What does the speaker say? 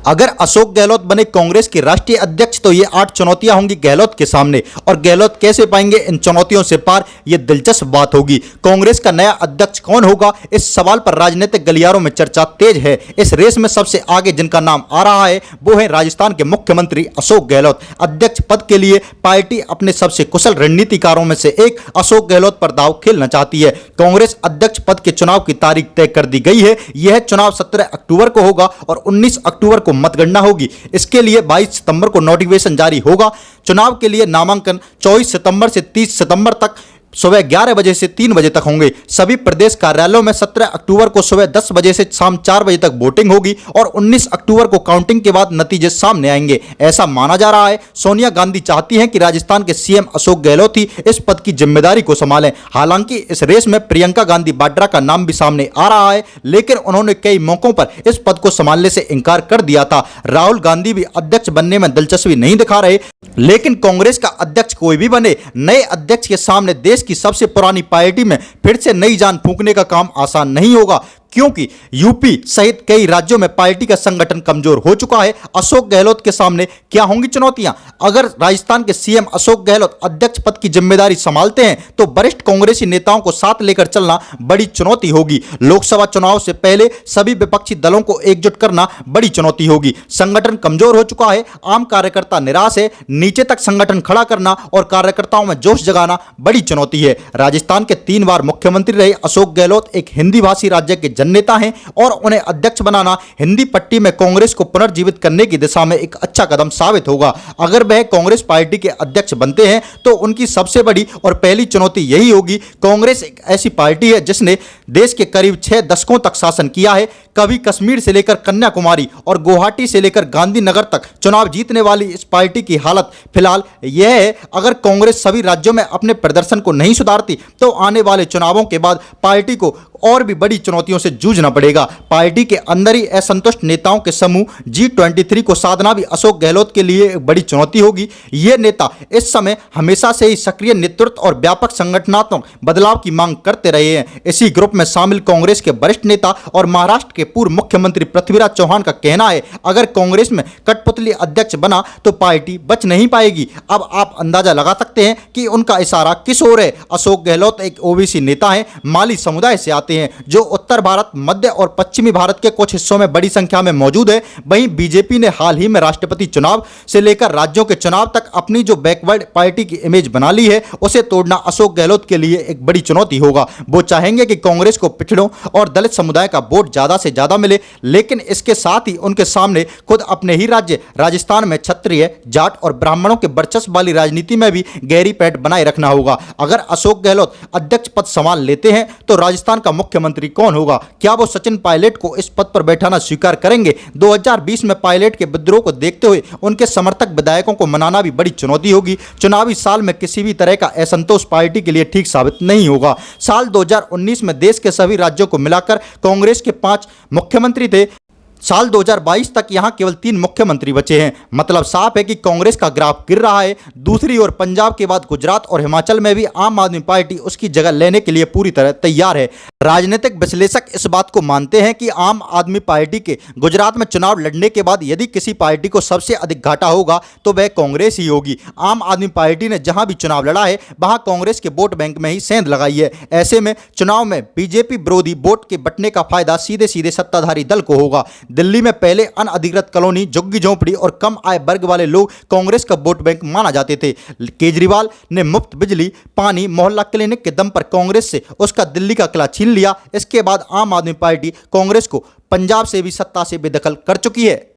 अगर अशोक गहलोत बने कांग्रेस के राष्ट्रीय अध्यक्ष तो ये 8 चुनौतियां होंगी गहलोत के सामने, और गहलोत कैसे पाएंगे इन चुनौतियों से पार, ये दिलचस्प बात होगी। कांग्रेस का नया अध्यक्ष कौन होगा, इस सवाल पर राजनीतिक गलियारों में चर्चा तेज है। इस रेस में सबसे आगे जिनका नाम आ रहा है वो है राजस्थान के मुख्यमंत्री अशोक गहलोत। अध्यक्ष पद के लिए पार्टी अपने सबसे कुशल रणनीतिकारों में से एक अशोक गहलोत पर दांव खेलना चाहती है। कांग्रेस अध्यक्ष पद के चुनाव की तारीख तय कर दी गई है। यह चुनाव 17 अक्टूबर को होगा और 19 अक्टूबर को मतगणना होगी। इसके लिए 22 सितंबर को नोटिफिकेशन जारी होगा। चुनाव के लिए नामांकन 24 सितंबर से 30 सितंबर तक सुबह 11 बजे से 3 बजे तक होंगे। सभी प्रदेश कार्यालयों में 17 अक्टूबर को सुबह 10 बजे से शाम 4 बजे तक वोटिंग होगी और 19 अक्टूबर को काउंटिंग के बाद नतीजे सामने आएंगे। ऐसा माना जा रहा है सोनिया गांधी चाहती हैं कि राजस्थान के सीएम अशोक गहलोत ही इस पद की जिम्मेदारी को संभालें। हालांकि इस रेस में प्रियंका गांधी वाड्रा का नाम भी सामने आ रहा है, लेकिन उन्होंने कई मौकों पर इस पद को संभालने से इंकार कर दिया था। राहुल गांधी भी अध्यक्ष बनने में दिलचस्पी नहीं दिखा रहे, लेकिन कांग्रेस का अध्यक्ष कोई भी बने, नए अध्यक्ष के सामने देश की सबसे पुरानी पार्टी में फिर से नई जान फूंकने का काम आसान नहीं होगा, क्योंकि यूपी सहित कई राज्यों में पार्टी का संगठन कमजोर हो चुका है। अशोक गहलोत के सामने क्या होंगी चुनौतियां? अगर राजस्थान के सीएम अशोक गहलोत अध्यक्ष पद की जिम्मेदारी संभालते हैं तो वरिष्ठ कांग्रेसी नेताओं को साथ लेकर चलना बड़ी चुनौती होगी। लोकसभा चुनाव से पहले सभी विपक्षी दलों को एकजुट करना बड़ी चुनौती होगी। संगठन कमजोर हो चुका है, आम कार्यकर्ता निराश है। नीचे तक संगठन खड़ा करना और कार्यकर्ताओं में जोश जगाना बड़ी चुनौती है। राजस्थान के 3 बार मुख्यमंत्री रहे अशोक गहलोत एक हिंदी भाषी राज्य के नेता हैं और उन्हें अध्यक्ष बनाना हिंदी पट्टी में कांग्रेस को पुनर्जीवित करने की दिशा में एक अच्छा कदम साबित होगा। अगर वह कांग्रेस पार्टी के अध्यक्ष बनते हैं तो उनकी सबसे बड़ी और पहली चुनौती यही होगी। कांग्रेस एक ऐसी पार्टी है जिसने देश के करीब 6 दशकों तक शासन किया है। कभी कश्मीर से लेकर कन्याकुमारी और गुवाहाटी से लेकर गांधीनगर तक चुनाव जीतने वाली इस पार्टी की हालत फिलहाल यह है। अगर कांग्रेस सभी राज्यों में अपने प्रदर्शन को नहीं सुधारती तो आने वाले चुनावों के बाद पार्टी को और भी बड़ी चुनौतियों से जूझना पड़ेगा। पार्टी के अंदर ही असंतुष्ट नेताओं के समूह G23 को साधना भी अशोक गहलोत के लिए एक बड़ी चुनौती होगी। ये नेता इस समय हमेशा से ही सक्रिय नेतृत्व और व्यापक संगठनात्मक बदलाव की मांग करते रहे हैं। इसी ग्रुप में शामिल कांग्रेस के वरिष्ठ नेता और महाराष्ट्र के पूर्व मुख्यमंत्री पृथ्वीराज चौहान का कहना है, अगर कांग्रेस में कठपुतली अध्यक्ष बना तो पार्टी बच नहीं पाएगी। अब आप अंदाजा लगा सकते हैं कि उनका इशारा किस ओर है। अशोक गहलोत एक ओबीसी नेता हैं, माली समुदाय से आते हैं, जो उत्तर भारत, मध्य और पश्चिमी भारत के कुछ हिस्सों में बड़ी संख्या में मौजूद है। वहीं बीजेपी ने हाल ही में राष्ट्रपति चुनाव से लेकर राज्यों के चुनाव तक अपनी जो बैकवर्ड पार्टी की इमेज बना ली है, उसे तोड़ना अशोक गहलोत के लिए एक बड़ी चुनौती होगा। वो चाहेंगे कि कांग्रेस को पिछड़ों और दलित समुदाय का वोट ज्यादा से ज्यादा मिले, लेकिन इसके साथ ही उनके सामने खुद अपने ही राज्य राजस्थान में क्षत्रिय, जाट और ब्राह्मणों के वर्चस्व वाली राजनीति में भी गहरी पैठ बनाए रखना होगा। अगर अशोक गहलोत अध्यक्ष पद संभाल लेते हैं तो राजस्थान का मुख्यमंत्री कौन होगा? क्या वो सचिन पायलट को इस पद पर बैठाना स्वीकार करेंगे? 2020 में पायलट के विद्रोह को देखते हुए उनके समर्थक विधायकों को मनाना भी बड़ी चुनौती होगी। चुनावी साल में किसी भी तरह का असंतोष पार्टी के लिए ठीक साबित नहीं होगा। साल 2019 में देश के सभी राज्यों को मिलाकर कांग्रेस के 5 मुख्यमंत्री थे। साल 2022 तक यहां केवल 3 मुख्यमंत्री बचे हैं। मतलब साफ है कि कांग्रेस का ग्राफ गिर रहा है। दूसरी ओर पंजाब के बाद गुजरात और हिमाचल में भी आम आदमी पार्टी उसकी जगह लेने के लिए पूरी तरह तैयार है। राजनीतिक विश्लेषक इस बात को मानते हैं कि आम आदमी पार्टी के गुजरात में चुनाव लड़ने के बाद यदि किसी पार्टी को सबसे अधिक घाटा होगा तो वह कांग्रेस ही होगी। आम आदमी पार्टी ने जहां भी चुनाव लड़ा है वहां कांग्रेस के वोट बैंक में ही सेंध लगाई है। ऐसे में चुनाव में बीजेपी विरोधी वोट के बंटने का फायदा सीधे सीधे सत्ताधारी दल को होगा। दिल्ली में पहले अनअधिकृत कॉलोनी, झुग्गी झोंपड़ी और कम आय वर्ग वाले लोग कांग्रेस का वोट बैंक माना जाते थे। केजरीवाल ने मुफ्त बिजली, पानी, मोहल्ला क्लिनिक के दम पर कांग्रेस से उसका दिल्ली का किला छीन लिया। इसके बाद आम आदमी पार्टी कांग्रेस को पंजाब से भी सत्ता से बेदखल कर चुकी है।